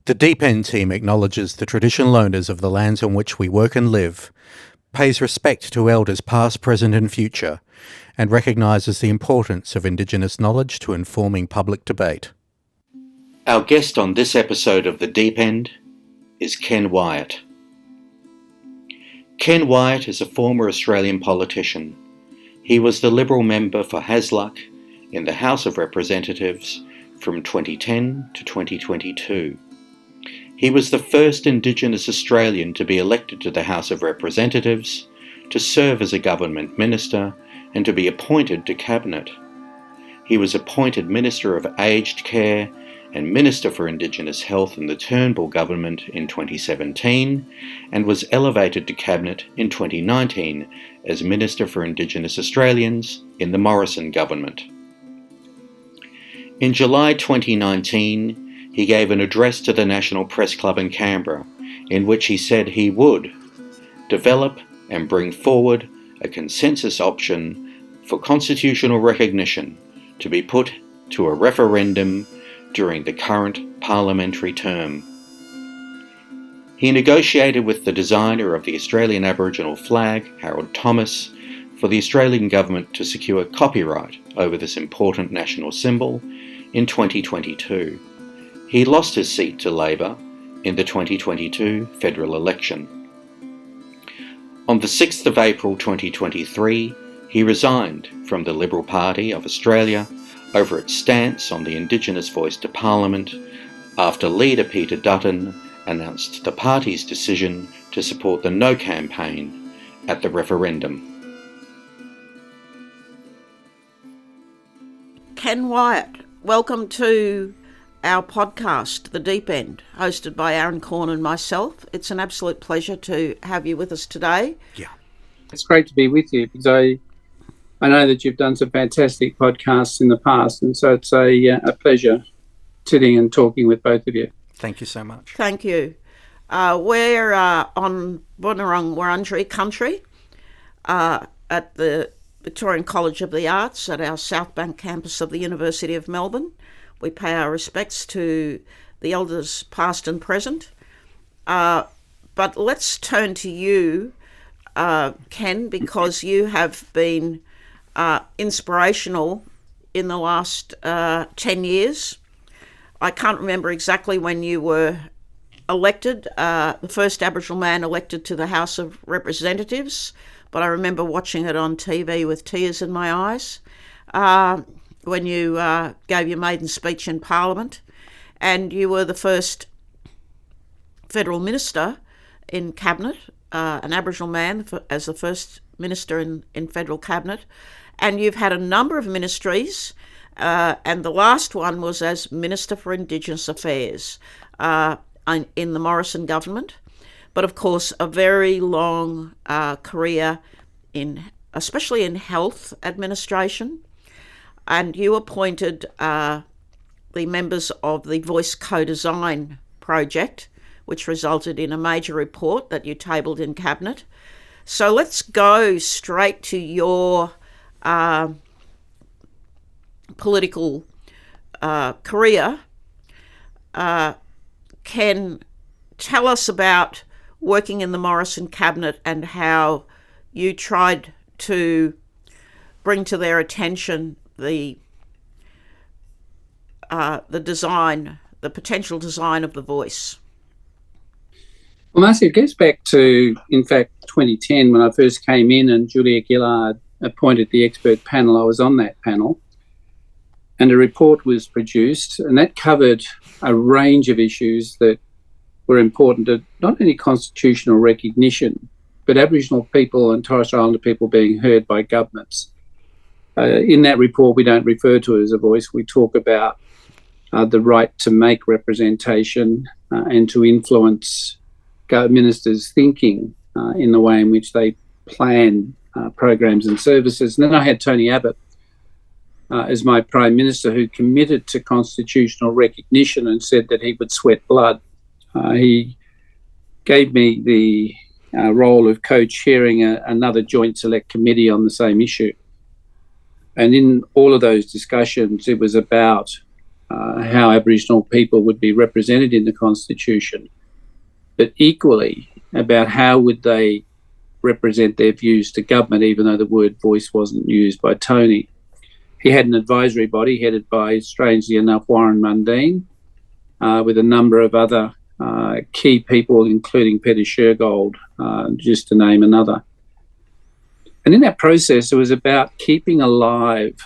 The Deep End team acknowledges the traditional owners of the lands on which we work and live, pays respect to elders past, present and future, and recognises the importance of Indigenous knowledge to informing public debate. Our guest on this episode of The Deep End is Ken Wyatt. Ken Wyatt is a former Australian politician. He was the Liberal member for Hasluck in the House of Representatives from 2010 to 2022. He was the first Indigenous Australian to be elected to the House of Representatives, to serve as a government minister, and to be appointed to Cabinet. He was appointed Minister of Aged Care and Minister for Indigenous Health in the Turnbull government in 2017, and was elevated to Cabinet in 2019 as Minister for Indigenous Australians in the Morrison government. In July 2019, he gave an address to the National Press Club in Canberra, in which he said he would develop and bring forward a consensus option for constitutional recognition to be put to a referendum during the current parliamentary term. He negotiated with the designer of the Australian Aboriginal flag, Harold Thomas, for the Australian government to secure copyright over this important national symbol in 2022. He lost his seat to Labor in the 2022 federal election. On the 6th of April 2023, he resigned from the Liberal Party of Australia over its stance on the Indigenous voice to Parliament after leader Peter Dutton announced the party's decision to support the No campaign at the referendum. Ken Wyatt, welcome to our podcast, The Deep End, hosted by Aaron Corn and myself. It's an absolute pleasure to have you with us today. Yeah. It's great to be with you because I know that you've done some fantastic podcasts in the past, and so it's a pleasure sitting and talking with both of you. Thank you so much. Thank you. We're on Bunurong Wurundjeri country at the Victorian College of the Arts at our South Bank campus of the University of Melbourne. We pay our respects to the elders past and present. But let's turn to you, Ken, because you have been inspirational in the last 10 years. I can't remember exactly when you were elected, the first Aboriginal man elected to the House of Representatives, but I remember watching it on TV with tears in my eyes. When you gave your maiden speech in Parliament, and you were the first federal minister in Cabinet, an Aboriginal man as the first minister in federal Cabinet, and you've had a number of ministries, and the last one was as Minister for Indigenous Affairs in the Morrison government, but of course a very long career especially in health administration. And you appointed the members of the Voice Co-Design project, which resulted in a major report that you tabled in Cabinet. So let's go straight to your political career. Ken, tell us about working in the Morrison Cabinet and how you tried to bring to their attention the design, the potential design of the voice. Well, Marcia, it goes back to, in fact, 2010 when I first came in and Julia Gillard appointed the expert panel. I was on that panel and a report was produced, and that covered a range of issues that were important to not only constitutional recognition, but Aboriginal people and Torres Strait Islander people being heard by governments. In that report, we don't refer to it as a voice. We talk about the right to make representation and to influence ministers' thinking in the way in which they plan programs and services. And then I had Tony Abbott as my Prime Minister, who committed to constitutional recognition and said that he would sweat blood. He gave me the role of co-chairing another joint select committee on the same issue. And in all of those discussions, it was about how Aboriginal people would be represented in the Constitution, but equally about how would they represent their views to government, even though the word voice wasn't used by Tony. He had an advisory body headed by, strangely enough, Warren Mundine, with a number of other key people, including Peter Shergold, just to name another. And in that process, it was about keeping alive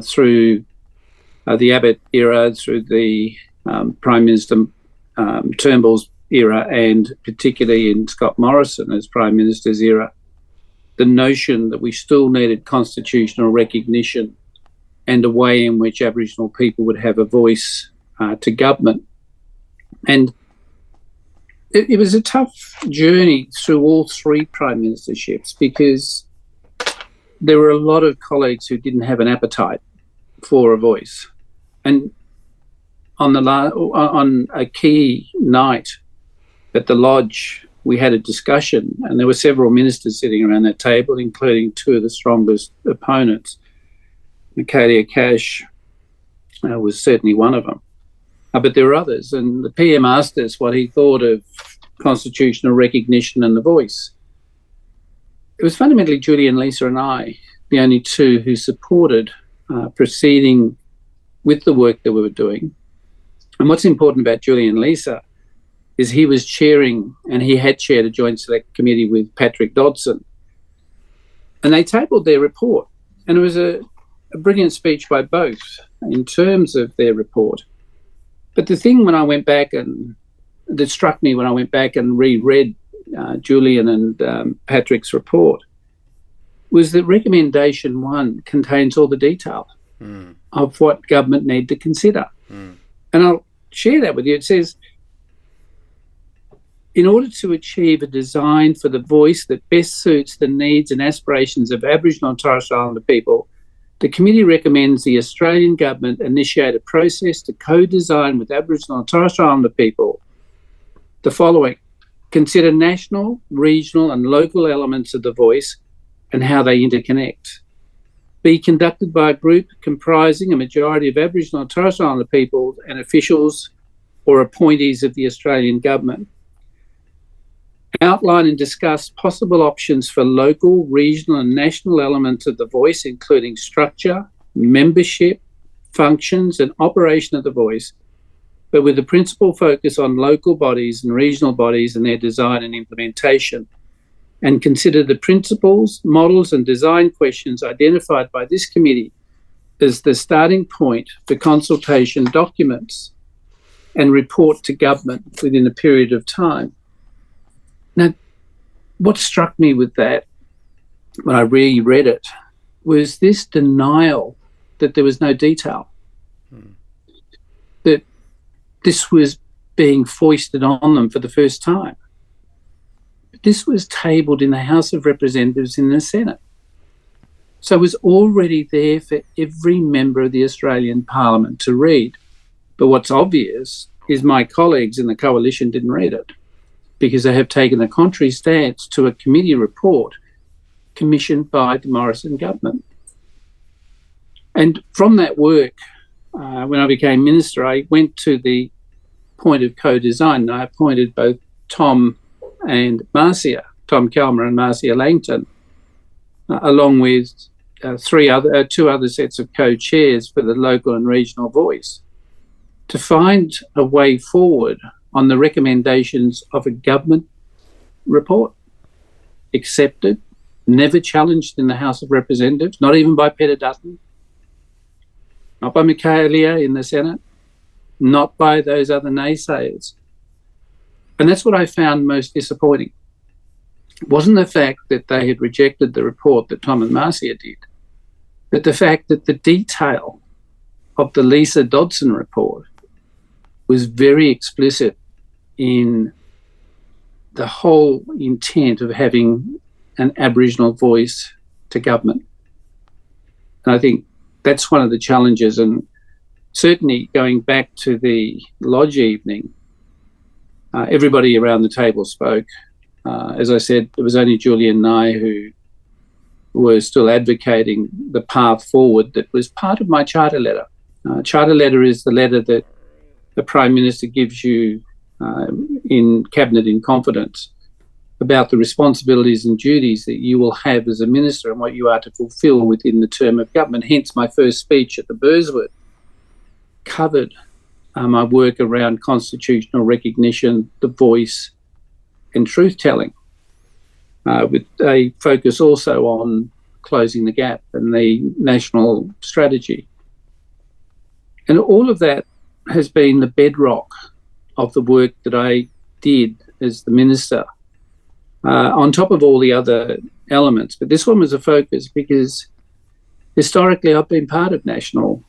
through the Abbott era, through the Prime Minister Turnbull's era, and particularly in Scott Morrison as Prime Minister's era, the notion that we still needed constitutional recognition and a way in which Aboriginal people would have a voice to government. And it was a tough journey through all three prime ministerships, because there were a lot of colleagues who didn't have an appetite for a voice. And on a key night at the Lodge, we had a discussion, and there were several ministers sitting around that table, including two of the strongest opponents. Michaelia Cash was certainly one of them. But there were others, and the PM asked us what he thought of constitutional recognition and the voice. It was fundamentally Julie and Lisa and I, the only two who supported proceeding with the work that we were doing. And what's important about Julie and Lisa is he was chairing, and he had chaired a joint select committee with Patrick Dodson. And they tabled their report, and it was a brilliant speech by both in terms of their report. But the thing when I went back and that struck me when I went back and reread Julian and Patrick's report was that recommendation 1 contains all the detail of what government need to consider. And I'll share that with you. It says, in order to achieve a design for the voice that best suits the needs and aspirations of Aboriginal and Torres Strait Islander people, the committee recommends the Australian government initiate a process to co-design with Aboriginal and Torres Strait Islander people the following: consider national, regional and local elements of the voice and how they interconnect. Be conducted by a group comprising a majority of Aboriginal and Torres Strait Islander people and officials or appointees of the Australian government. Outline and discuss possible options for local, regional and national elements of the voice, including structure, membership, functions and operation of the voice, but with a principal focus on local bodies and regional bodies and their design and implementation. And consider the principles, models and design questions identified by this committee as the starting point for consultation documents and report to government within a period of time. Now, what struck me with that when I reread it was this denial that there was no detail, that this was being foisted on them for the first time. This was tabled in the House of Representatives in the Senate. So it was already there for every member of the Australian Parliament to read. But what's obvious is my colleagues in the coalition didn't read it, because they have taken a contrary stance to a committee report commissioned by the Morrison government. And from that work, when I became minister, I went to the point of co-design. I appointed both Tom Kelmer and Marcia Langton, along with two other sets of co-chairs for the local and regional voice, to find a way forward on the recommendations of a government report, accepted, never challenged in the House of Representatives, not even by Peter Dutton, not by Michaelia in the Senate, not by those other naysayers. And that's what I found most disappointing. It wasn't the fact that they had rejected the report that Tom and Marcia did, but the fact that the detail of the Lisa Dodson report was very explicit in the whole intent of having an Aboriginal voice to government. And I think that's one of the challenges. And certainly going back to the Lodge evening, everybody around the table spoke. As I said, it was only Julian and I who were still advocating the path forward that was part of my charter letter. Charter letter is the letter that the Prime Minister gives you in Cabinet in confidence about the responsibilities and duties that you will have as a minister and what you are to fulfil within the term of government. Hence, my first speech at the Burswood covered my work around constitutional recognition, the voice, and truth-telling, with a focus also on closing the gap and the national strategy. And all of that has been the bedrock of the work that I did as the minister, on top of all the other elements. But this one was a focus because historically I've been part of national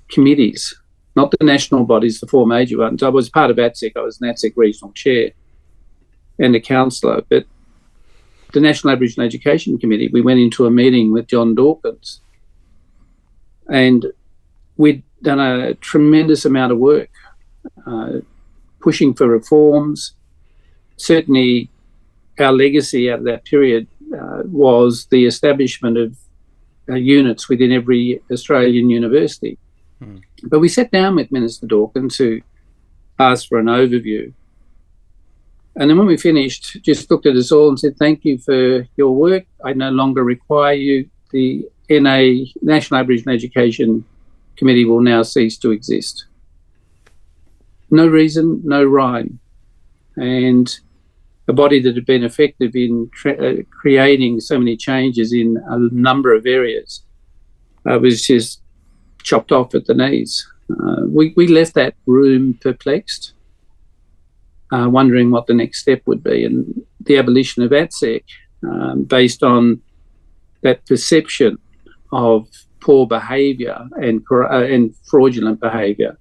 committees, not the national bodies, the four major ones. I was part of ATSEC. I was an ATSEC regional chair and a councillor. But the National Aboriginal Education Committee, we went into a meeting with John Dawkins and we'd done a tremendous amount of work pushing for reforms. Certainly our legacy out of that period was the establishment of units within every Australian university. But we sat down with Minister Dawkins to ask for an overview. And then when we finished, just looked at us all and said, thank you for your work. I no longer require you. The National Aboriginal Education Committee will now cease to exist. No reason, no rhyme. And a body that had been effective in creating so many changes in a number of areas was just chopped off at the knees. We left that room perplexed, wondering what the next step would be. And the abolition of ATSEC, based on that perception of poor behaviour and fraudulent behaviour,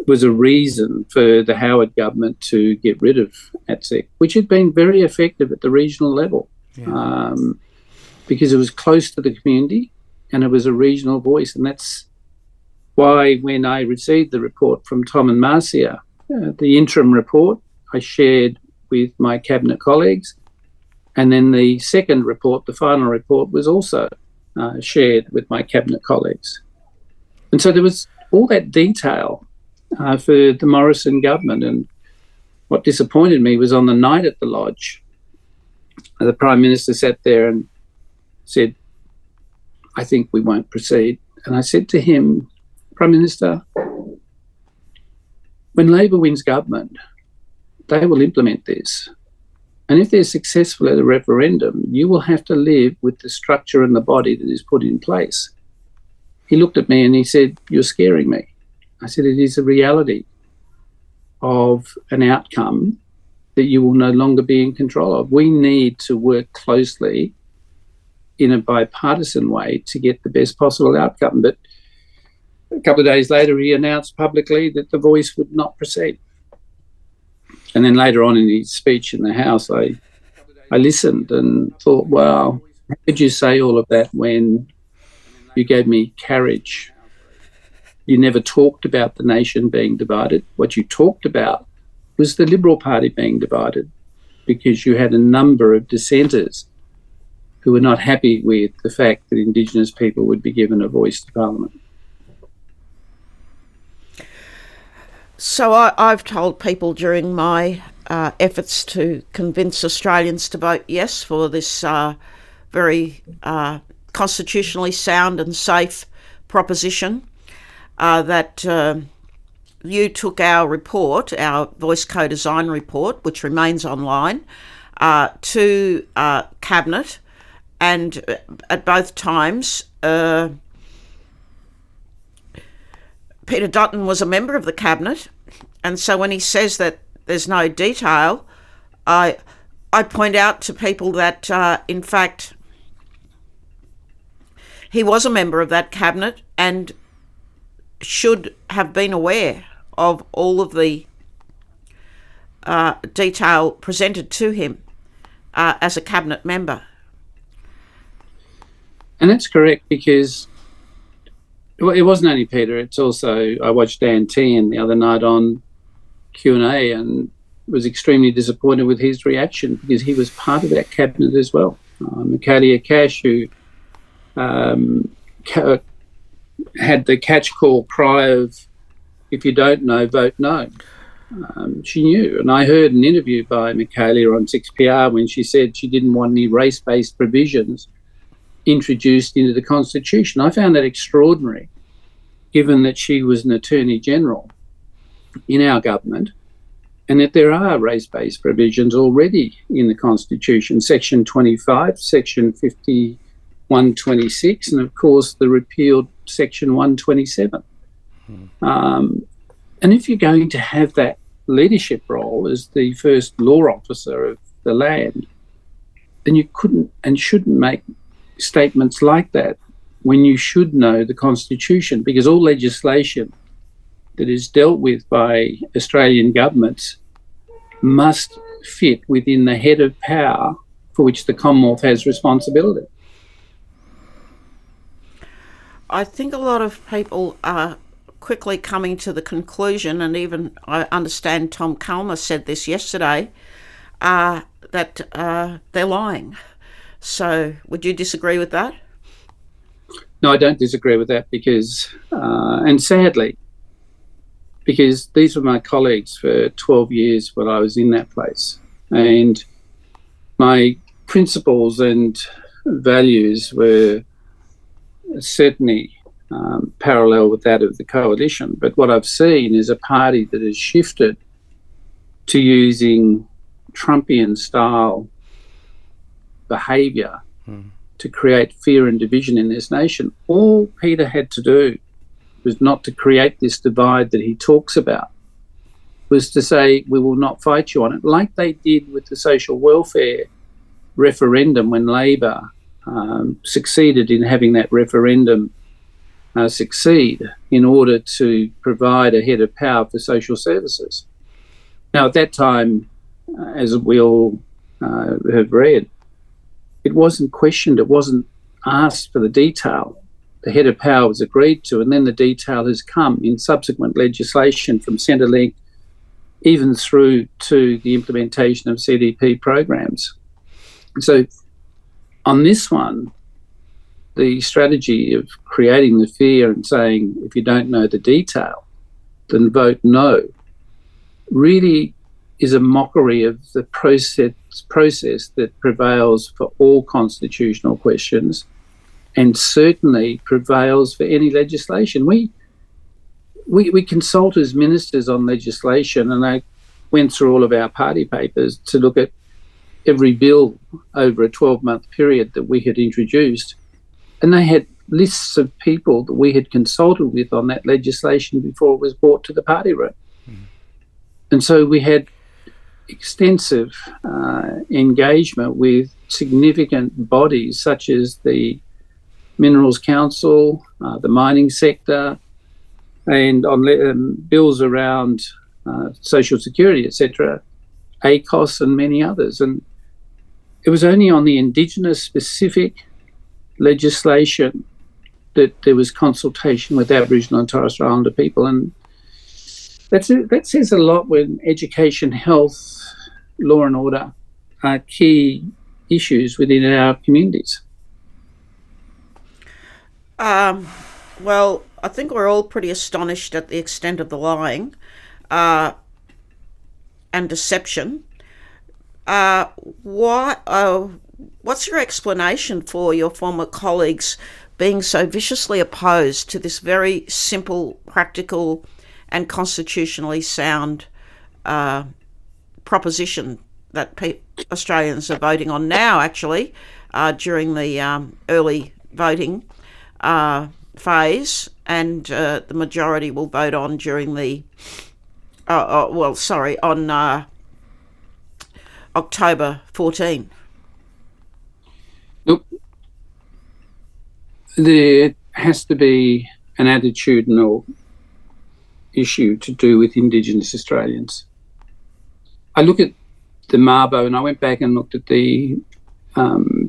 was a reason for the Howard government to get rid of ATSEC, which had been very effective at the regional level, because it was close to the community and it was a regional voice. And that's why when I received the report from Tom and Marcia, the interim report, I shared with my cabinet colleagues. And then the second report, the final report, was also shared with my cabinet colleagues. And so there was all that detail for the Morrison government. And what disappointed me was on the night at the Lodge, the Prime Minister sat there and said, I think we won't proceed. And I said to him, Prime Minister, when Labor wins government, they will implement this. And if they're successful at a referendum, you will have to live with the structure and the body that is put in place. He looked at me and he said, you're scaring me. I said, it is a reality of an outcome that you will no longer be in control of. We need to work closely in a bipartisan way to get the best possible outcome. But a couple of days later, he announced publicly that the voice would not proceed. And then later on in his speech in the House, I listened and thought, wow, how could you say all of that when you gave me carriage? You never talked about the nation being divided. What you talked about was the Liberal Party being divided, because you had a number of dissenters who were not happy with the fact that Indigenous people would be given a voice to Parliament. So I've told people during my efforts to convince Australians to vote yes for this very constitutionally sound and safe proposition, that you took our report, our voice co-design report, which remains online, to Cabinet, and at both times Peter Dutton was a member of the Cabinet, and so when he says that there's no detail, I point out to people that in fact he was a member of that Cabinet and should have been aware of all of the detail presented to him as a Cabinet member. And that's correct, because it wasn't only Peter, it's also, I watched Dan Tehan the other night on Q&A and was extremely disappointed with his reaction, because he was part of that Cabinet as well. Michaelia Cash, who had the catch-call cry of, if you don't know, vote no. She knew. And I heard an interview by Michaelia on 6PR when she said she didn't want any race-based provisions introduced into the Constitution. I found that extraordinary, given that she was an Attorney General in our government and that there are race-based provisions already in the Constitution, Section 25, Section 5126, and, of course, the repealed Section 127. And if you're going to have that leadership role as the first law officer of the land, then you couldn't and shouldn't make statements like that when you should know the Constitution, because all legislation that is dealt with by Australian governments must fit within the head of power for which the Commonwealth has responsibility. I think a lot of people are quickly coming to the conclusion, and even I understand Tom Calmer said this yesterday, that they're lying. So would you disagree with that? No, I don't disagree with that because, and sadly, because these were my colleagues for 12 years when I was in that place. And my principles and values were certainly parallel with that of the coalition. But what I've seen is a party that has shifted to using Trumpian-style behaviour to create fear and division in this nation. All Peter had to do was not to create this divide that he talks about, was to say, we will not fight you on it, like they did with the social welfare referendum when Labor succeeded in having that referendum succeed in order to provide a head of power for social services. Now, at that time, as we all have read, it wasn't questioned, it wasn't asked for the detail. The head of power was agreed to, and then the detail has come in subsequent legislation from Centrelink, even through to the implementation of CDP programs. So on this one, the strategy of creating the fear and saying, if you don't know the detail, then vote no, really is a mockery of the process that prevails for all constitutional questions, and certainly prevails for any legislation. We consult as ministers on legislation, and I went through all of our party papers to look at every bill over a 12-month period that we had introduced, and they had lists of people that we had consulted with on that legislation before it was brought to the party room. And so we had extensive engagement with significant bodies such as the Minerals Council, the mining sector, and on bills around social security, etc., ACOS and many others. And it was only on the Indigenous specific legislation that there was consultation with Aboriginal and Torres Strait Islander people. And that says a lot when education, health, law and order are key issues within our communities. Well, I think we're all pretty astonished at the extent of the lying and deception. What's your explanation for your former colleagues being so viciously opposed to this very simple, practical and constitutionally sound proposition that Australians are voting on now, actually, during the early voting phase, and the majority will vote on during the on October 14. Look, there has to be an attitudinal issue to do with Indigenous Australians. I look at the Mabo, and I went back and looked at the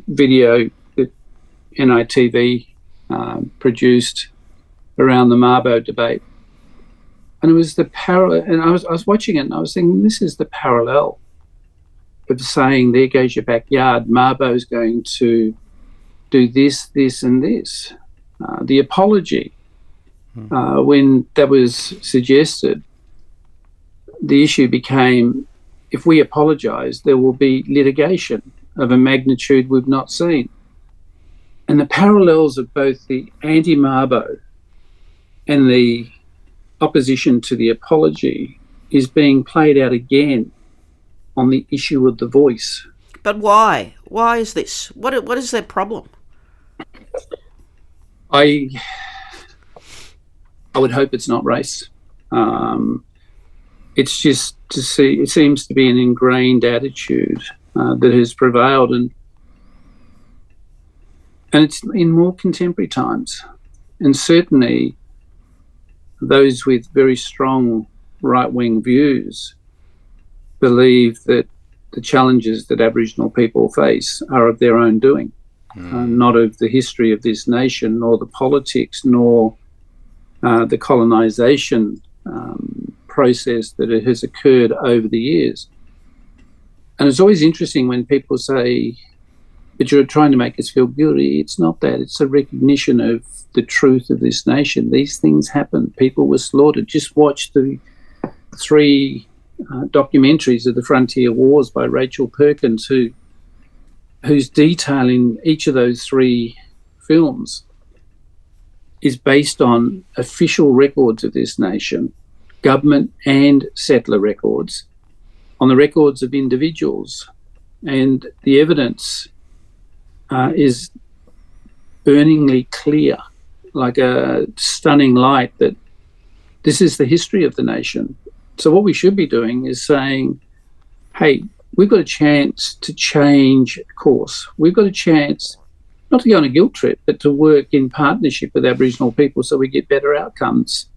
video that NITV produced around the Mabo debate, and it was the parallel. And I was watching it, and I was thinking, this is the parallel of saying, there goes your backyard. Mabo's going to do this, this, and this. The apology when that was suggested, the issue became, if we apologise, there will be litigation of a magnitude we've not seen. And the parallels of both the anti-Mabo and the opposition to the apology is being played out again on the issue of the voice. But why? Why is this? What is their problem? I would hope it's not race. It's just to see, it seems to be an ingrained attitude that has prevailed, and it's in more contemporary times. And certainly those with very strong right-wing views believe that the challenges that Aboriginal people face are of their own doing, not of the history of this nation, nor the politics, nor the colonisation process that it has occurred over the years. And it's always interesting when people say, but you're trying to make us feel guilty. It's not that. It's a recognition of the truth of this nation. These things happen. People were slaughtered. Just watch the 3 documentaries of the Frontier Wars by Rachel Perkins, whose detail in each of those 3 films is based on official records of this nation, government and settler records, on the records of individuals. And the evidence is burningly clear, like a stunning light, that this is the history of the nation. So what we should be doing is saying, hey, we've got a chance to change course. We've got a chance not to go on a guilt trip, but to work in partnership with Aboriginal people so we get better outcomes,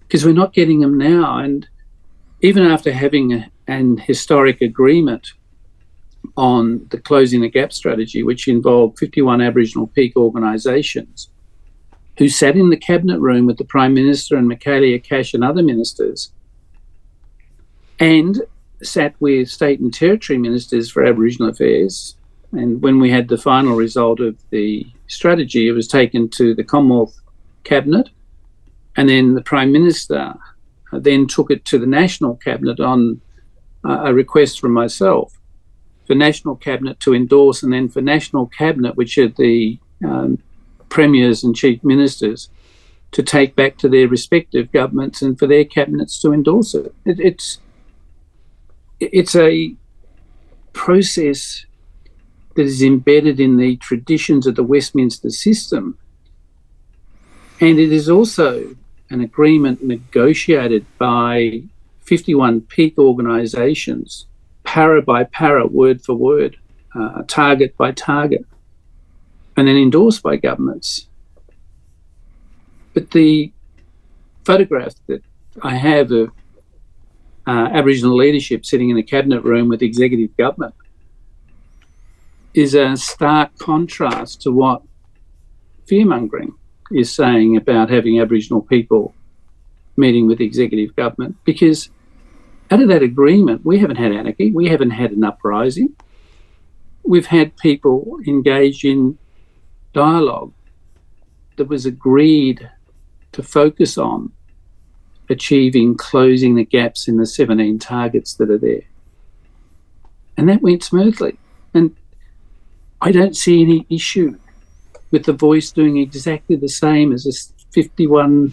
because we're not getting them now. And even after having an historic agreement on the Closing the Gap strategy, which involved 51 Aboriginal peak organisations who sat in the cabinet room with the Prime Minister and Michaelia Cash and other ministers, and sat with state and territory ministers for Aboriginal affairs. And when we had the final result of the strategy, it was taken to the Commonwealth Cabinet, and then the Prime Minister then took it to the National Cabinet on a request from myself for National Cabinet to endorse, and then for National Cabinet, which are the premiers and chief ministers, to take back to their respective governments and for their cabinets to endorse it. It's a process that is embedded in the traditions of the Westminster system, and it is also an agreement negotiated by 51 peak organisations, para by para, word for word, target by target, and then endorsed by governments. But the photograph that I have of Aboriginal leadership sitting in a cabinet room with executive government is a stark contrast to what fearmongering is saying about having Aboriginal people meeting with executive government, because out of that agreement, we haven't had anarchy, we haven't had an uprising. We've had people engage in dialogue that was agreed to focus on achieving closing the gaps in the 17 targets that are there. And that went smoothly. And I don't see any issue with the voice doing exactly the same as the 51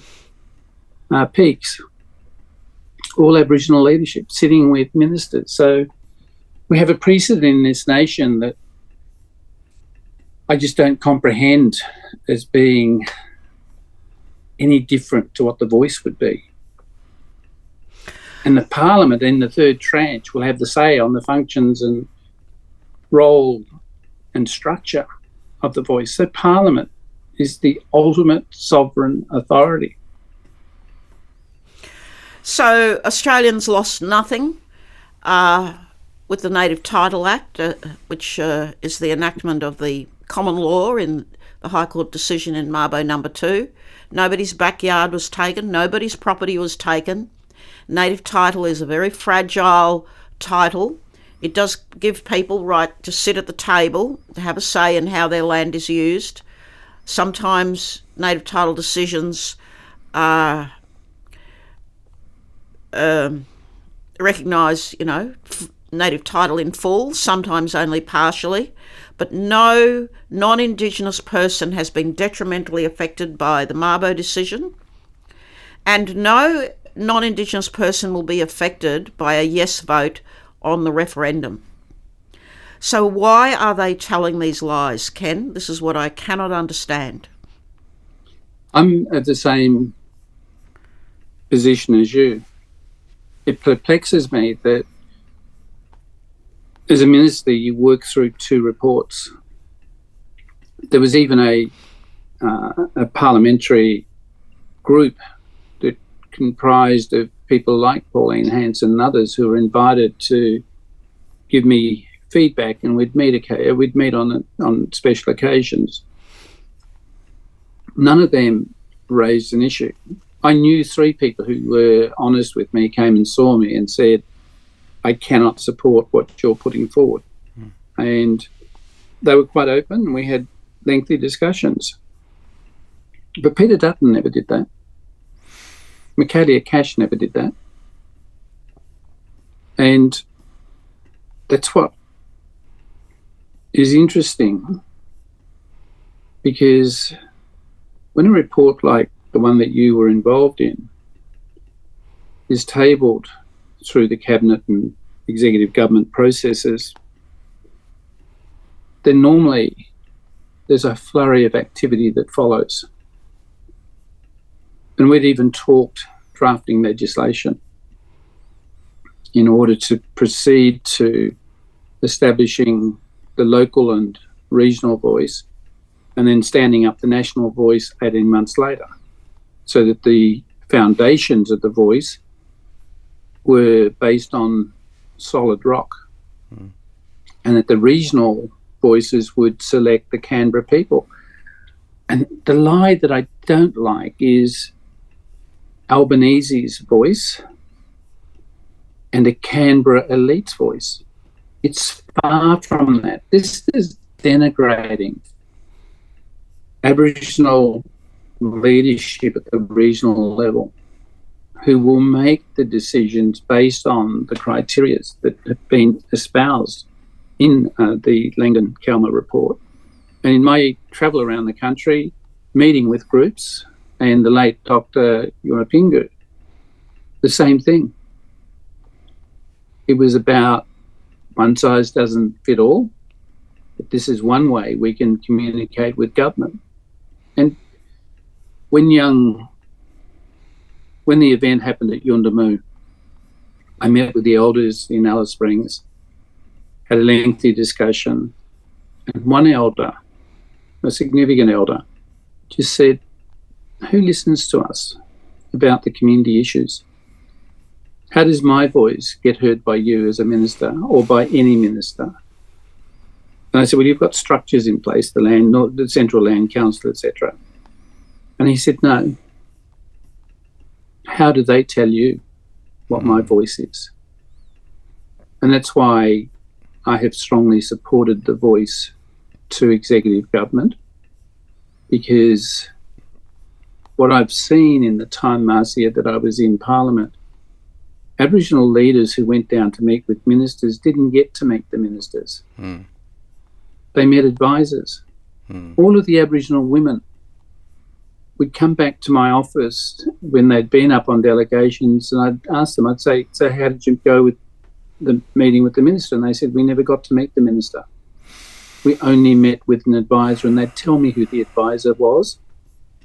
peaks, all Aboriginal leadership sitting with ministers. So we have a precedent in this nation that I just don't comprehend as being any different to what the voice would be. And the Parliament in the third tranche will have the say on the functions and role and structure of the voice. So Parliament is the ultimate sovereign authority. So Australians lost nothing with the Native Title Act, which is the enactment of the common law in the High Court decision in Mabo number 2. Nobody's backyard was taken. Nobody's property was taken. Native title is a very fragile title. It does give people right to sit at the table, to have a say in how their land is used. Sometimes native title decisions recognise, native title in full, sometimes only partially, but no non-Indigenous person has been detrimentally affected by the Mabo decision, and no non-Indigenous person will be affected by a yes vote on the referendum. So why are they telling these lies, Ken? This is what I cannot understand. I'm at the same position as you. It perplexes me that as a minister you work through two reports. There was even a parliamentary group that comprised of people like Pauline Hanson and others who were invited to give me feedback, and we'd meet on special occasions. None of them raised an issue. I knew three people who were honest with me, came and saw me and said, I cannot support what you're putting forward. And they were quite open, and we had lengthy discussions. But Peter Dutton never did that. Michaelia Cash never did that. And that's what is interesting, because when a report like the one that you were involved in is tabled through the cabinet and executive government processes, then normally there's a flurry of activity that follows. And we'd even talked drafting legislation in order to proceed to establishing the local and regional voice, and then standing up the national voice 18 months later, so that the foundations of the voice were based on solid rock, and that the regional voices would select the Canberra people. And the lie that I don't like is Albanese's voice and a Canberra elite's voice. It's far from that. This is denigrating Aboriginal leadership at the regional level, who will make the decisions based on the criteria that have been espoused in the Langton-Kalma report. And in my travel around the country, meeting with groups, and the late Dr. Yurapingu, the same thing. It was about one size doesn't fit all, but this is one way we can communicate with government. And when the event happened at Yundamu, I met with the elders in Alice Springs, had a lengthy discussion, and one elder, a significant elder, just said, who listens to us about the community issues? How does my voice get heard by you as a minister, or by any minister? And I said, well, you've got structures in place, the Central Land Council, etc. And he said, no. How do they tell you what my voice is? And that's why I have strongly supported the voice to executive government, because what I've seen in the time, Marcia, that I was in Parliament, Aboriginal leaders who went down to meet with ministers didn't get to meet the ministers. They met advisors. All of the Aboriginal women would come back to my office when they'd been up on delegations, and I'd ask them, I'd say, so how did you go with the meeting with the minister? And they said, we never got to meet the minister. We only met with an advisor, and they'd tell me who the advisor was.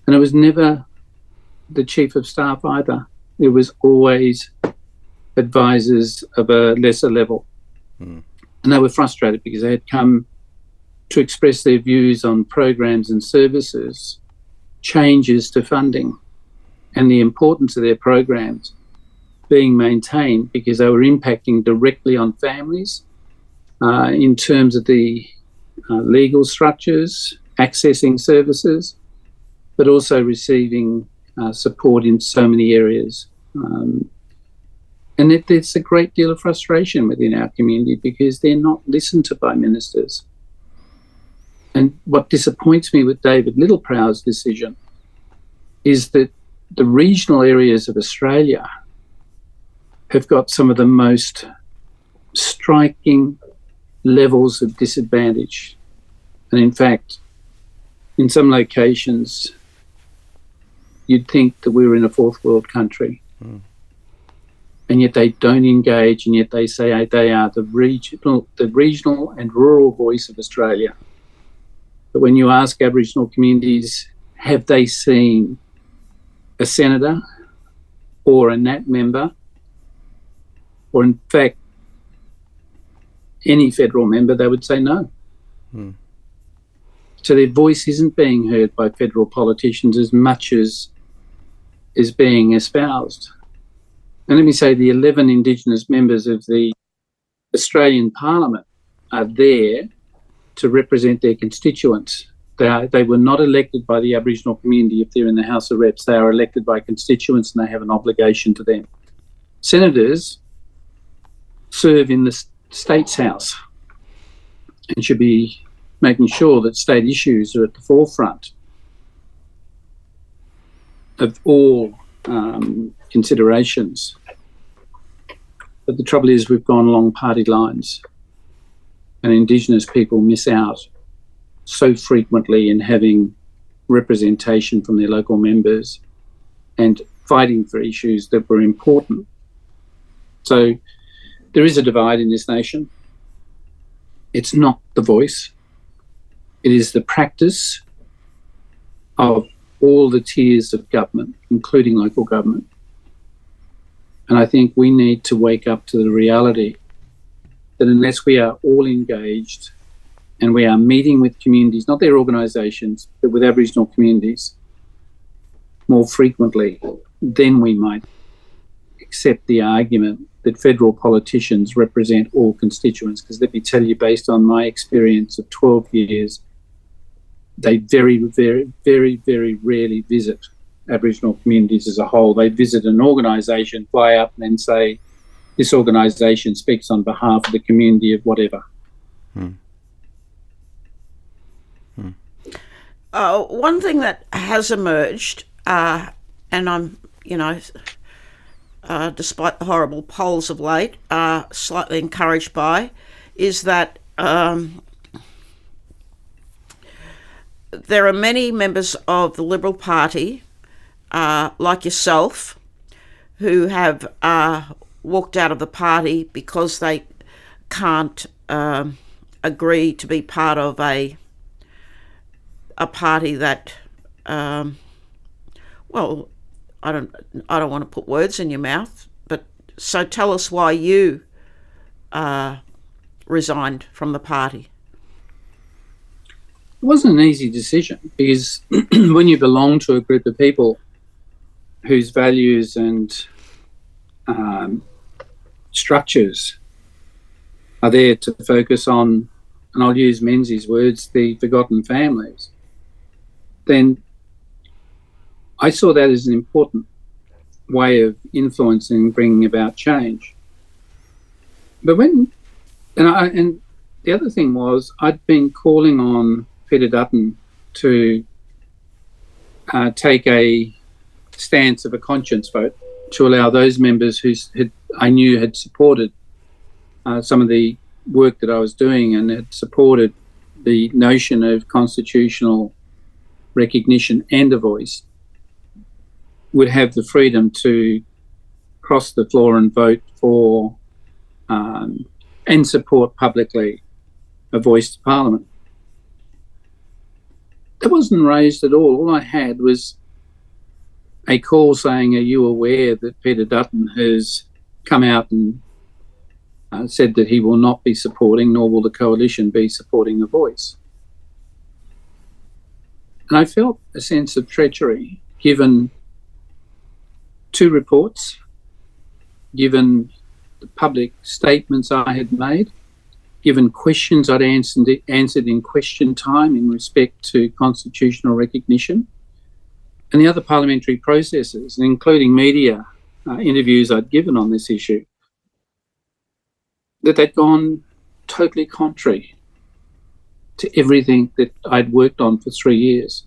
And it was never the chief of staff either. It was always advisors of a lesser level. And they were frustrated because they had come to express their views on programs and services, changes to funding, and the importance of their programs being maintained, because they were impacting directly on families in terms of the legal structures, accessing services, but also receiving support in so many areas. And there's a great deal of frustration within our community because they're not listened to by ministers. And what disappoints me with David Littleprow's decision is that the regional areas of Australia have got some of the most striking levels of disadvantage. And in fact, in some locations, you'd think that we were in a fourth world country. Mm. And yet they don't engage, and yet they say they are the regional and rural voice of Australia. But when you ask Aboriginal communities, have they seen a senator or a NAT member, or in fact any federal member, they would say no. Mm. So their voice isn't being heard by federal politicians as much as is being espoused. And let me say, the 11 Indigenous members of the Australian Parliament are there to represent their constituents. They were not elected by the Aboriginal community if they're in the House of Reps. They are elected by constituents and they have an obligation to them. Senators serve in the State's House and should be making sure that state issues are at the forefront of all considerations. But the trouble is we've gone along party lines, and Indigenous people miss out so frequently in having representation from their local members and fighting for issues that were important. So there is a divide in this nation. It's not the voice. It is the practice of all the tiers of government, including local government. And I think we need to wake up to the reality that unless we are all engaged and we are meeting with communities, not their organisations, but with Aboriginal communities more frequently, then we might accept the argument that federal politicians represent all constituents. Because let me tell you, based on my experience of 12 years, they very, very, very, very rarely visit Aboriginal communities as a whole. They visit an organisation, fly up and then say, this organisation speaks on behalf of the community of whatever. Hmm. Hmm. One thing that has emerged, and I'm, despite the horrible polls of late, slightly encouraged by, is that there are many members of the Liberal Party, like yourself, who have walked out of the party because they can't agree to be part of a party that, I don't want to put words in your mouth, but so tell us why you resigned from the party. It wasn't an easy decision because when you belong to a group of people whose values and structures are there to focus on, and I'll use Menzies' words, the forgotten families, then I saw that as an important way of influencing, bringing about change. But and the other thing was, I'd been calling on Peter Dutton to take a stance of a conscience vote to allow those members who I knew had supported some of the work that I was doing and had supported the notion of constitutional recognition and a voice, would have the freedom to cross the floor and vote for and support publicly a voice to Parliament. That wasn't raised at all. All I had was a call saying, are you aware that Peter Dutton has come out and said that he will not be supporting, nor will the coalition be supporting the voice? And I felt a sense of treachery, given two reports, given the public statements I had made, given questions I'd answered in question time in respect to constitutional recognition, and the other parliamentary processes, including media interviews I'd given on this issue, that they'd gone totally contrary to everything that I'd worked on for 3 years.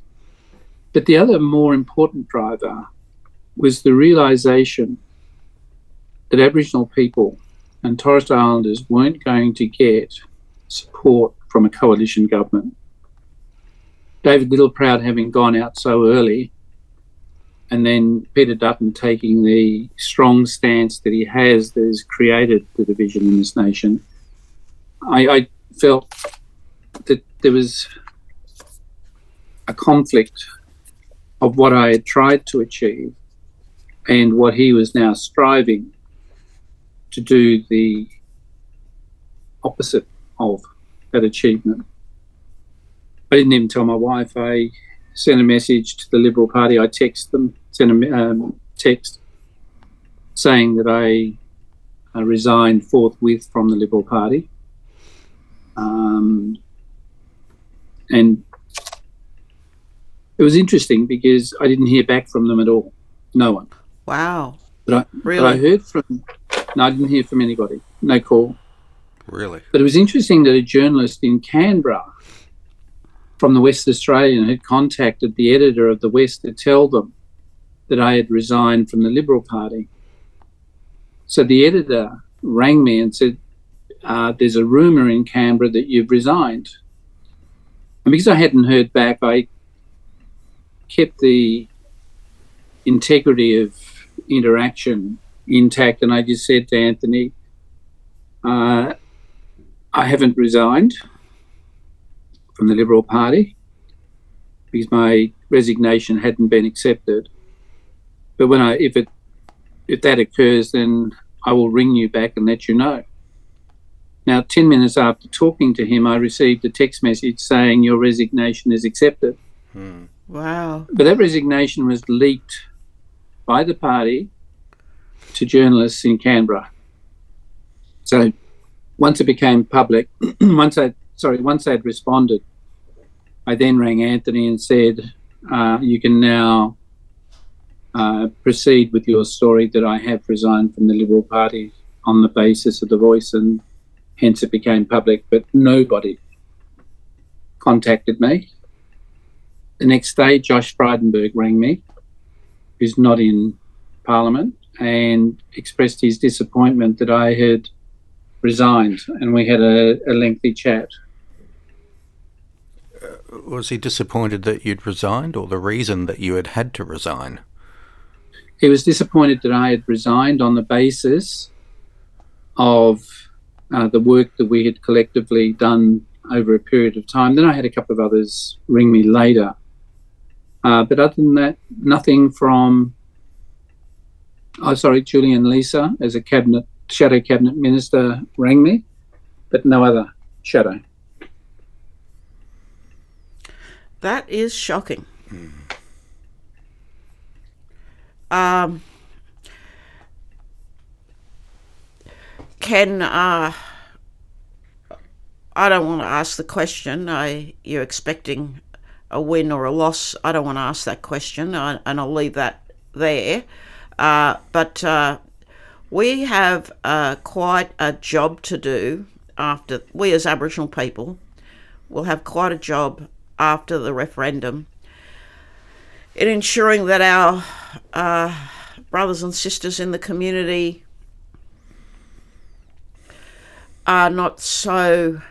But the other more important driver was the realisation that Aboriginal people and Torres Strait Islanders weren't going to get support from a coalition government. David Littleproud having gone out so early, and then Peter Dutton taking the strong stance that he has that has created the division in this nation, I felt that there was a conflict of what I had tried to achieve and what he was now striving to do the opposite of that achievement. I didn't even tell my wife. I sent a message to the Liberal Party. I sent a text saying that I resigned forthwith from the Liberal Party. And it was interesting because I didn't hear back from them at all. No one. Wow. Really? But I heard from... No, I didn't hear from anybody. No call. Really? But it was interesting that a journalist in Canberra from the West Australian had contacted the editor of the West to tell them that I had resigned from the Liberal Party. So the editor rang me and said, there's a rumour in Canberra that you've resigned. And because I hadn't heard back, I kept the integrity of interaction intact, and I just said to Anthony, I haven't resigned from the Liberal Party because my resignation hadn't been accepted. But if that occurs, then I will ring you back and let you know. Now, 10 minutes after talking to him, I received a text message saying your resignation is accepted. Wow. But that resignation was leaked by the party to journalists in Canberra. So once it became public, once they'd responded, I then rang Anthony and said, you can now proceed with your story that I have resigned from the Liberal Party on the basis of the Voice, and hence it became public. But nobody contacted me. The next day, Josh Frydenberg rang me, who's not in Parliament, and expressed his disappointment that I had resigned, and we had a lengthy chat. Was he disappointed that you'd resigned, or the reason that you had to resign? He was disappointed that I had resigned on the basis of the work that we had collectively done over a period of time. Then I had a couple of others ring me later. But other than that, nothing from... Julian Lisa, as a shadow cabinet minister, rang me, but no other shadow. That is shocking. Ken, I don't want to ask the question. You're expecting a win or a loss. I don't want to ask that question, and I'll leave that there. But we have quite a job to do after, we as Aboriginal people will have quite a job after the referendum in ensuring that our brothers and sisters in the community are not so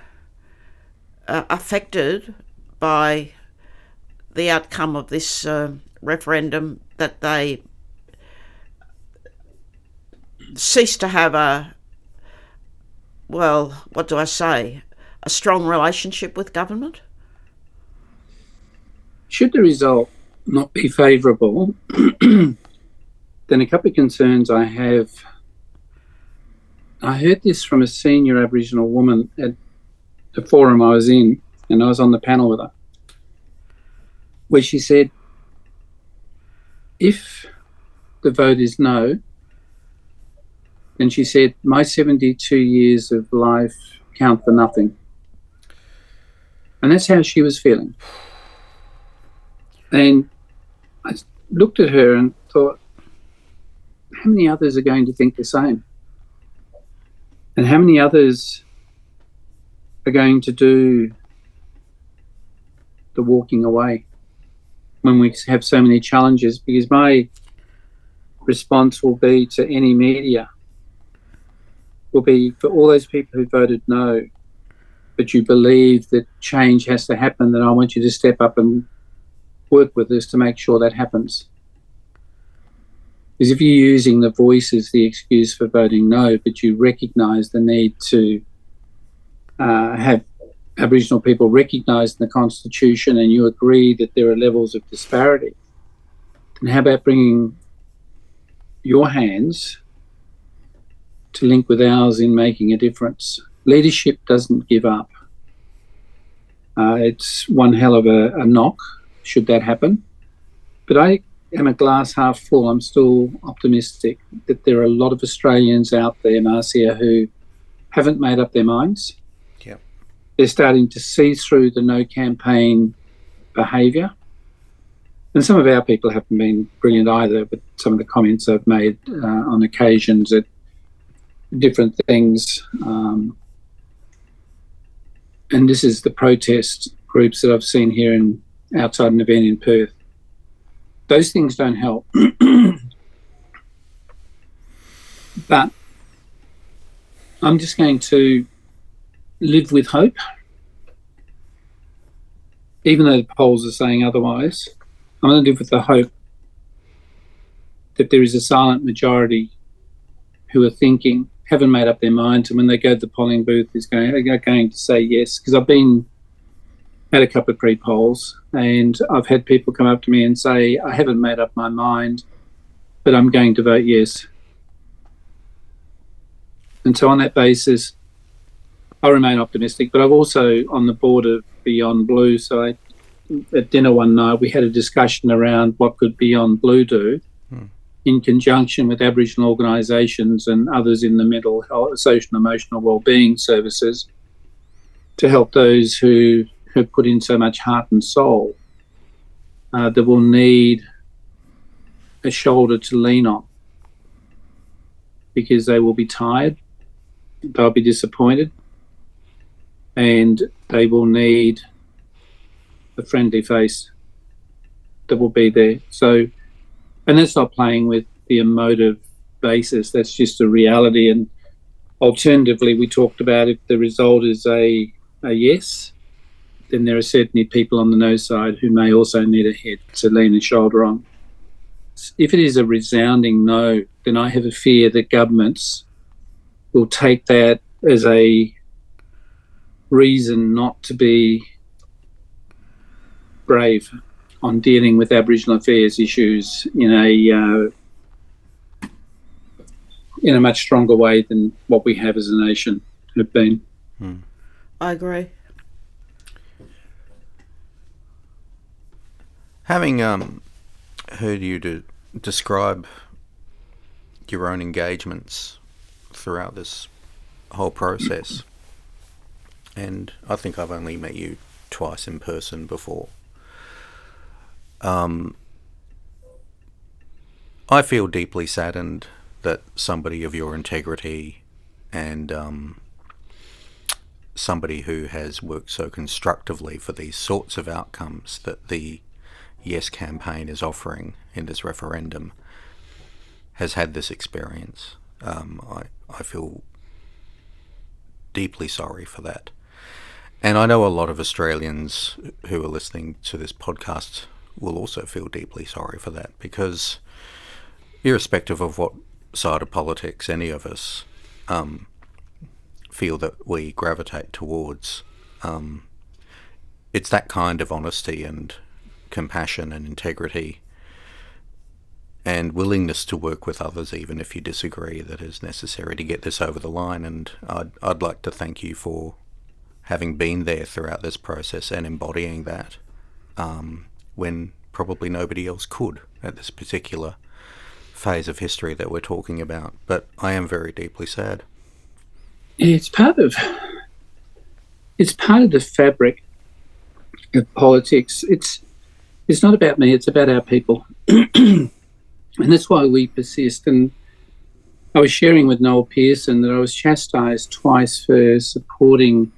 affected by the outcome of this referendum that they cease to have a strong relationship with government? Should the result not be favourable, then a couple of concerns I have. I heard this from a senior Aboriginal woman at a forum I was in, and I was on the panel with her, where she said, if the vote is no, then she said, my 72 years of life count for nothing. And that's how she was feeling. And I looked at her and thought, how many others are going to think the same? And how many others are going to do the walking away when we have so many challenges? Because my response will be to any media will be for all those people who voted no, but you believe that change has to happen, then I want you to step up and work with us to make sure that happens. Because if you're using the voice as the excuse for voting no, but you recognise the need to have Aboriginal people recognised in the Constitution and you agree that there are levels of disparity, then how about bringing your hands to link with ours in making a difference? Leadership doesn't give up. It's one hell of a knock, should that happen. But I am a glass half full. I'm still optimistic that there are a lot of Australians out there, Marcia, who haven't made up their minds. Yep. They're starting to see through the no campaign behaviour. And some of our people haven't been brilliant either, but some of the comments I've made on occasions at different things. And this is the protest groups that I've seen here outside an event in Perth. Those things don't help. But I'm just going to live with hope, even though the polls are saying otherwise. I'm going to live with the hope that there is a silent majority who are thinking, haven't made up their minds, and when they go to the polling booth are going to say yes. Because I've been at a couple of pre-polls and I've had people come up to me and say, I haven't made up my mind, but I'm going to vote yes. And so on that basis, I remain optimistic, but I'm also on the board of Beyond Blue. So at dinner one night, we had a discussion around what could Beyond Blue do in conjunction with Aboriginal organisations and others in the mental health, social and emotional wellbeing services to help those who have put in so much heart and soul that will need a shoulder to lean on, because they will be tired, they'll be disappointed, and they will need a friendly face that will be there. So, and that's not playing with the emotive basis, that's just a reality. And alternatively, we talked about if the result is a yes, then there are certainly people on the no side who may also need a head to lean a shoulder on. If it is a resounding no, then I have a fear that governments will take that as a reason not to be brave on dealing with Aboriginal affairs issues in a much stronger way than what we have as a nation have been. I agree. Having heard you describe your own engagements throughout this whole process, and I think I've only met you twice in person before, I feel deeply saddened that somebody of your integrity and somebody who has worked so constructively for these sorts of outcomes that the Yes campaign is offering in this referendum has had this experience. I feel deeply sorry for that. And I know a lot of Australians who are listening to this podcast will also feel deeply sorry for that, because irrespective of what side of politics any of us feel that we gravitate towards, it's that kind of honesty and compassion and integrity and willingness to work with others, even if you disagree, that is necessary to get this over the line. And I'd like to thank you for having been there throughout this process and embodying that when probably nobody else could at this particular phase of history that we're talking about. But I am very deeply sad. It's part of the fabric of politics. It's not about me, it's about our people. And that's why we persist. And I was sharing with Noel Pearson that I was chastised twice for supporting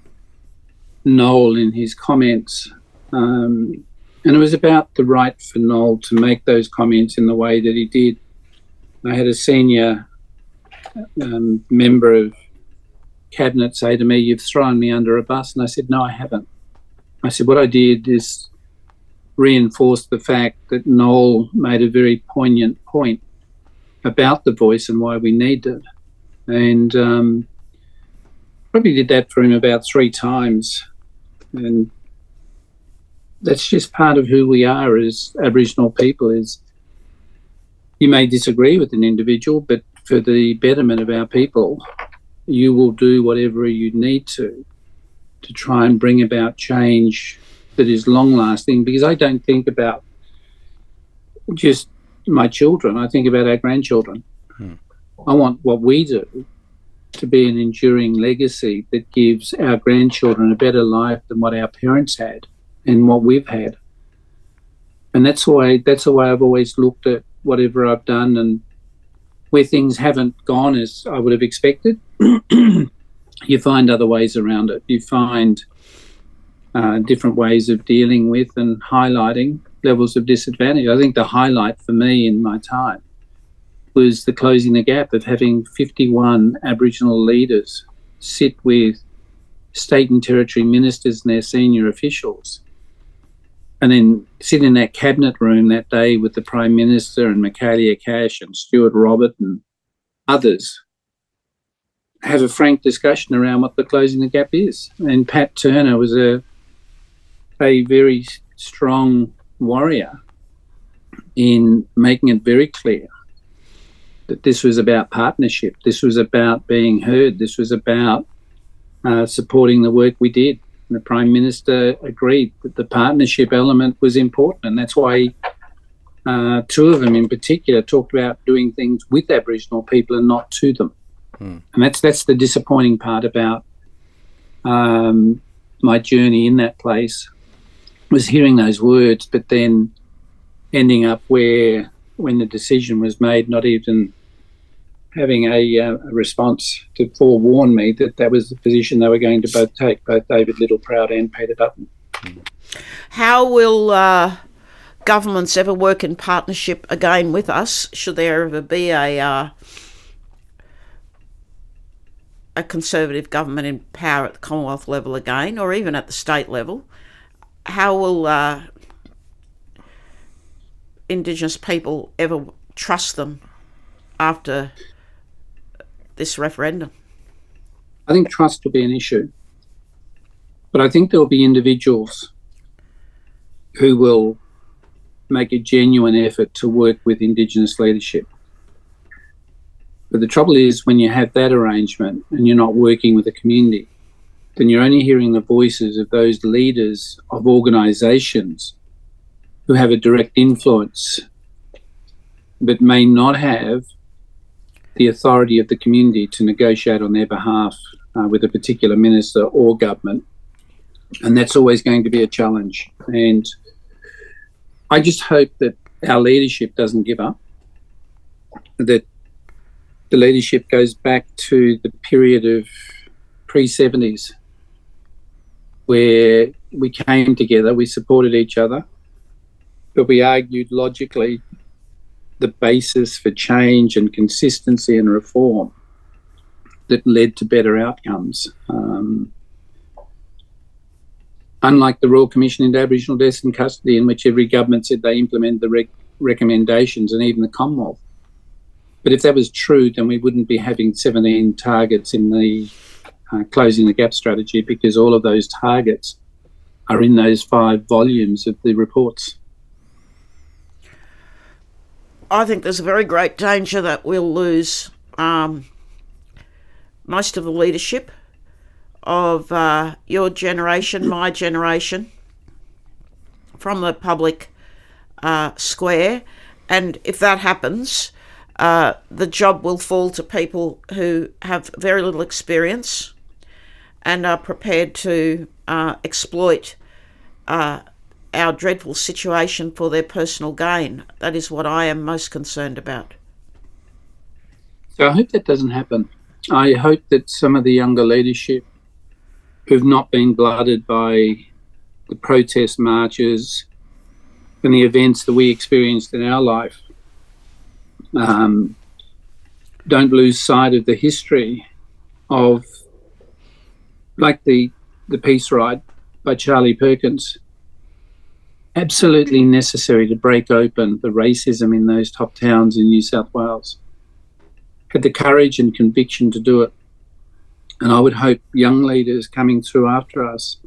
Noel in his comments. And it was about the right for Noel to make those comments in the way that he did. I had a senior member of cabinet say to me, "You've thrown me under a bus." And I said, "No, I haven't." I said, "What I did is reinforce the fact that Noel made a very poignant point about the voice and why we need it." And probably did that for him about 3 times. And that's just part of who we are as Aboriginal people. Is you may disagree with an individual, but for the betterment of our people, you will do whatever you need to try and bring about change that is long-lasting. Because I don't think about just my children, I think about our grandchildren. I want what we do to be an enduring legacy that gives our grandchildren a better life than what our parents had and what we've had. And that's the way I've always looked at whatever I've done. And where things haven't gone as I would have expected, you find other ways around it. You find different ways of dealing with and highlighting levels of disadvantage. I think the highlight for me in my time was the closing the gap of having 51 Aboriginal leaders sit with state and territory ministers and their senior officials, and then sit in that cabinet room that day with the Prime Minister and Michaelia Cash and Stuart Robert and others, have a frank discussion around what the closing the gap is. And Pat Turner was a very strong warrior in making it very clear that this was about partnership, this was about being heard, this was about supporting the work we did. And the Prime Minister agreed that the partnership element was important, and that's why 2 of them in particular talked about doing things with Aboriginal people and not to them. And that's the disappointing part about my journey in that place, was hearing those words, but then ending up where, when the decision was made, not even having a response to forewarn me that was the position they were going to both take, both David Littleproud and Peter Dutton. How will governments ever work in partnership again with us, should there ever be a Conservative government in power at the Commonwealth level again, or even at the state level? How will Indigenous people ever trust them after this referendum? I think trust will be an issue, but I think there will be individuals who will make a genuine effort to work with Indigenous leadership. But the trouble is, when you have that arrangement and you're not working with the community, then you're only hearing the voices of those leaders of organisations who have a direct influence but may not have the authority of the community to negotiate on their behalf with a particular minister or government. And that's always going to be a challenge. And I just hope that our leadership doesn't give up, that the leadership goes back to the period of pre-70s, where we came together, we supported each other, but we argued logically the basis for change and consistency and reform that led to better outcomes. Unlike the Royal Commission into Aboriginal Deaths in Custody, in which every government said they implement the recommendations, and even the Commonwealth. But if that was true, then we wouldn't be having 17 targets in the closing the gap strategy, because all of those targets are in those 5 volumes of the reports. I think there's a very great danger that we'll lose most of the leadership of your generation, my generation, from the public square. And if that happens, the job will fall to people who have very little experience and are prepared to exploit our dreadful situation for their personal gain. That is what I am most concerned about. So I hope that doesn't happen. I hope that some of the younger leadership who've not been blooded by the protest marches and the events that we experienced in our life don't lose sight of the history of, like the Peace Ride by Charlie Perkins, absolutely necessary to break open the racism in those top towns in New South Wales. Had the courage and conviction to do it. And I would hope young leaders coming through after us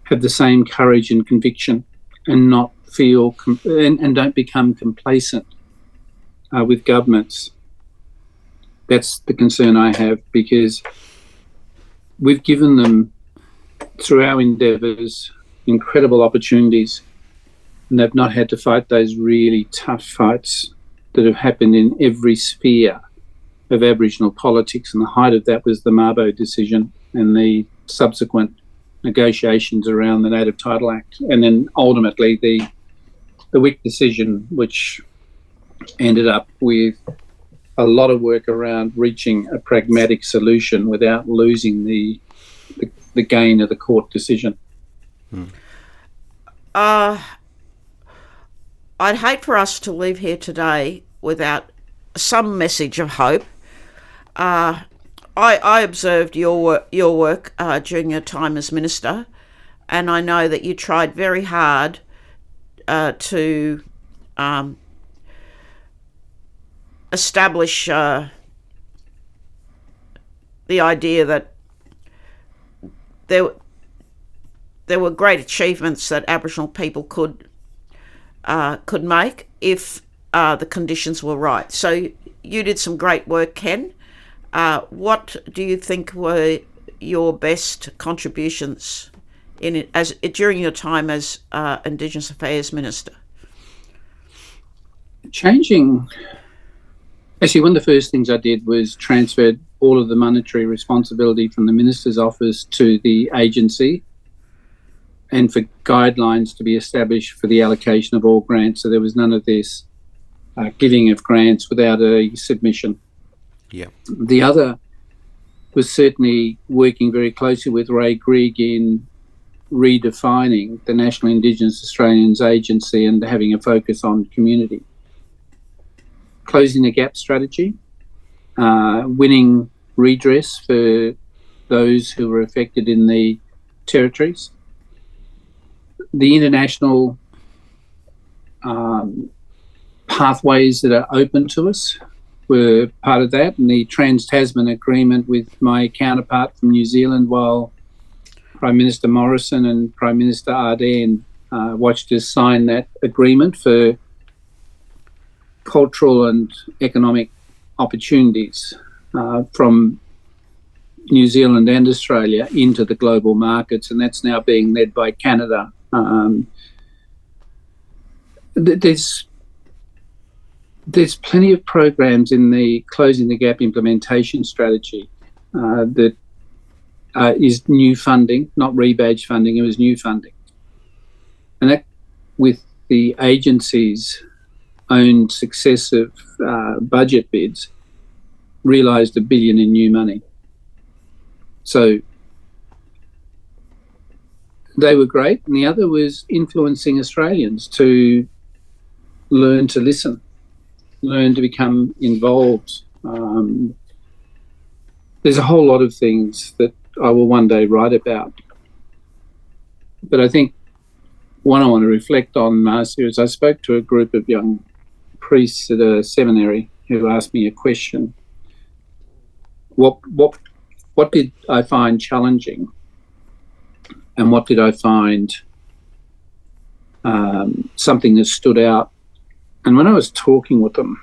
have the same courage and conviction and not feel and don't become complacent with governments. That's the concern I have, because we've given them, through our endeavours, incredible opportunities, and they've not had to fight those really tough fights that have happened in every sphere of Aboriginal politics, and the height of that was the Mabo decision and the subsequent negotiations around the Native Title Act, and then ultimately the WIC decision, which ended up with a lot of work around reaching a pragmatic solution without losing the gain of the court decision. I'd hate for us to leave here today without some message of hope. I observed your work during your time as minister, and I know that you tried very hard to establish the idea that there were great achievements that Aboriginal people could make if the conditions were right. So you did some great work, Ken. What do you think were your best contributions during your time as Indigenous Affairs Minister? Actually, one of the first things I did was transferred all of the monetary responsibility from the Minister's office to the agency, and for guidelines to be established for the allocation of all grants. So there was none of this giving of grants without a submission. Yeah. The other was certainly working very closely with Ray Grigg in redefining the National Indigenous Australians Agency and having a focus on community. Closing the gap strategy, winning redress for those who were affected in the territories. The international pathways that are open to us were part of that, and the Trans-Tasman Agreement with my counterpart from New Zealand, while Prime Minister Morrison and Prime Minister Ardern watched us sign that agreement for cultural and economic opportunities from New Zealand and Australia into the global markets, and that's now being led by Canada. There's plenty of programs in the Closing the Gap implementation strategy that is new funding, not rebadge funding, it was new funding. And that, with the agency's own successive budget bids, realised $1 billion in new money. So they were great. And the other was influencing Australians to learn to listen, learn to become involved. There's a whole lot of things that I will one day write about. But I think one I want to reflect on, Marcia, is I spoke to a group of young priests at a seminary who asked me a question. What did I find challenging, and what did I find something that stood out? And when I was talking with them,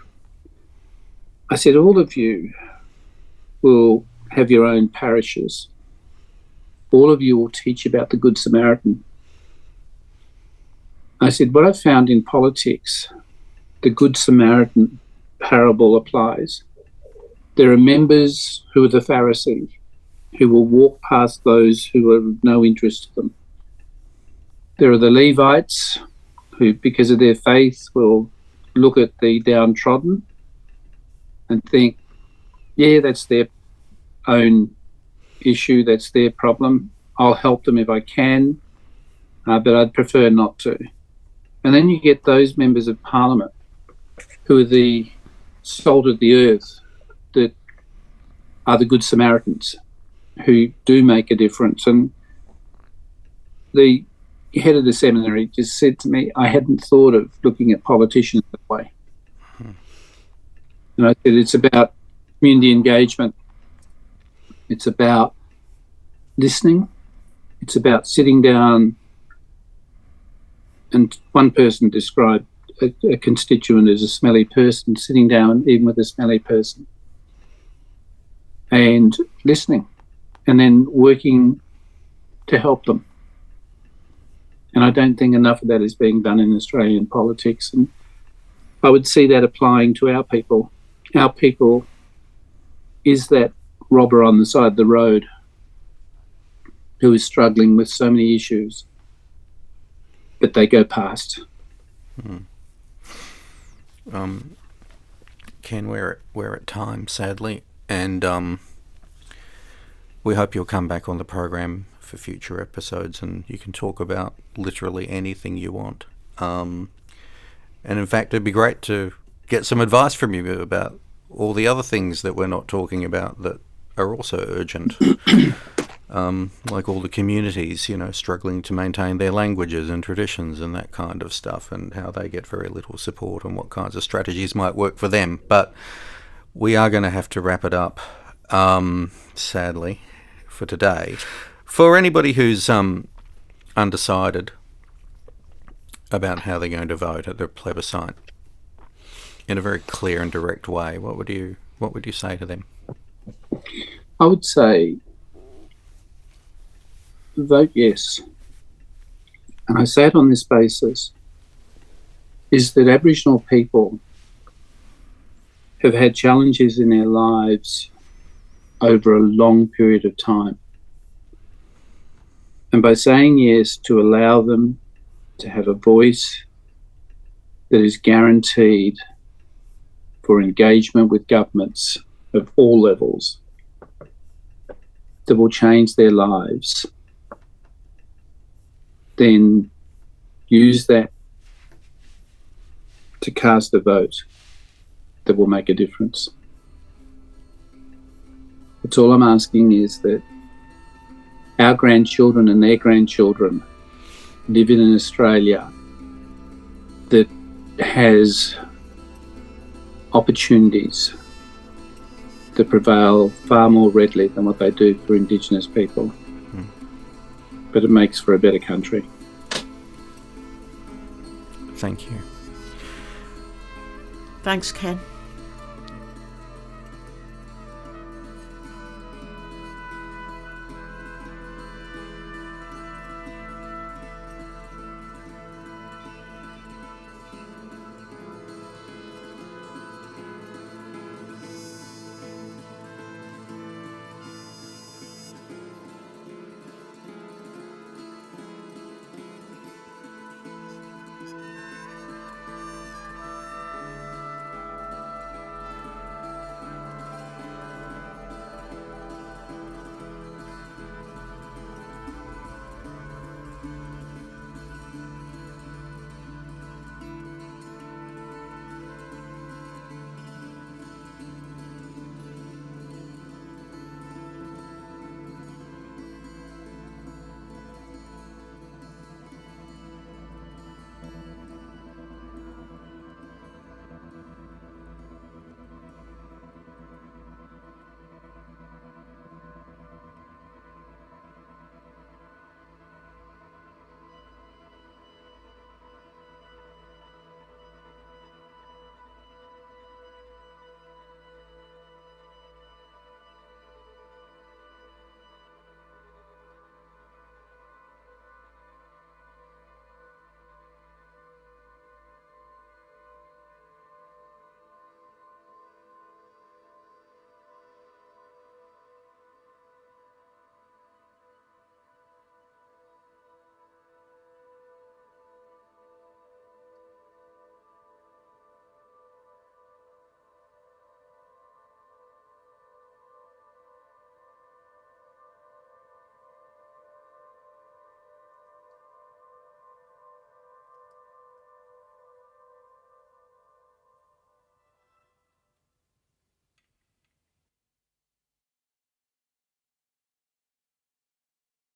I said, all of you will have your own parishes. All of you will teach about the Good Samaritan. I said, what I've found in politics, the Good Samaritan parable applies. There are members who are the Pharisees, who will walk past those who are of no interest to them. There are the Levites who, because of their faith, will look at the downtrodden and think, yeah, that's their own issue, that's their problem. I'll help them if I can, but I'd prefer not to. And then you get those members of Parliament who are the salt of the earth, are the Good Samaritans who do make a difference. And the head of the seminary just said to me, I hadn't thought of looking at politicians that way. And I said, it's about community engagement. It's about listening. It's about sitting down. And one person described a constituent as a smelly person, sitting down even with a smelly person and listening and then working to help them. And I don't think enough of that is being done in Australian politics. And I would see that applying to our people. Our people is that robber on the side of the road who is struggling with so many issues, but they go past. Ken, we're at time, sadly, and we hope you'll come back on the program for future episodes, and you can talk about literally anything you want. And in fact, it'd be great to get some advice from you about all the other things that we're not talking about that are also urgent. Like all the communities, struggling to maintain their languages and traditions and that kind of stuff, and how they get very little support and what kinds of strategies might work for them. But we are going to have to wrap it up, sadly, for today. For anybody who's undecided about how they're going to vote at the plebiscite, in a very clear and direct way, what would you say to them? I would say vote yes. And I say it on this basis, is that Aboriginal people have had challenges in their lives over a long period of time. And by saying yes, to allow them to have a voice that is guaranteed for engagement with governments of all levels that will change their lives, then use that to cast a vote that will make a difference. That's all I'm asking, is that our grandchildren and their grandchildren live in an Australia that has opportunities that prevail far more readily than what they do for Indigenous people. But it makes for a better country. Thank you. Thanks, Ken.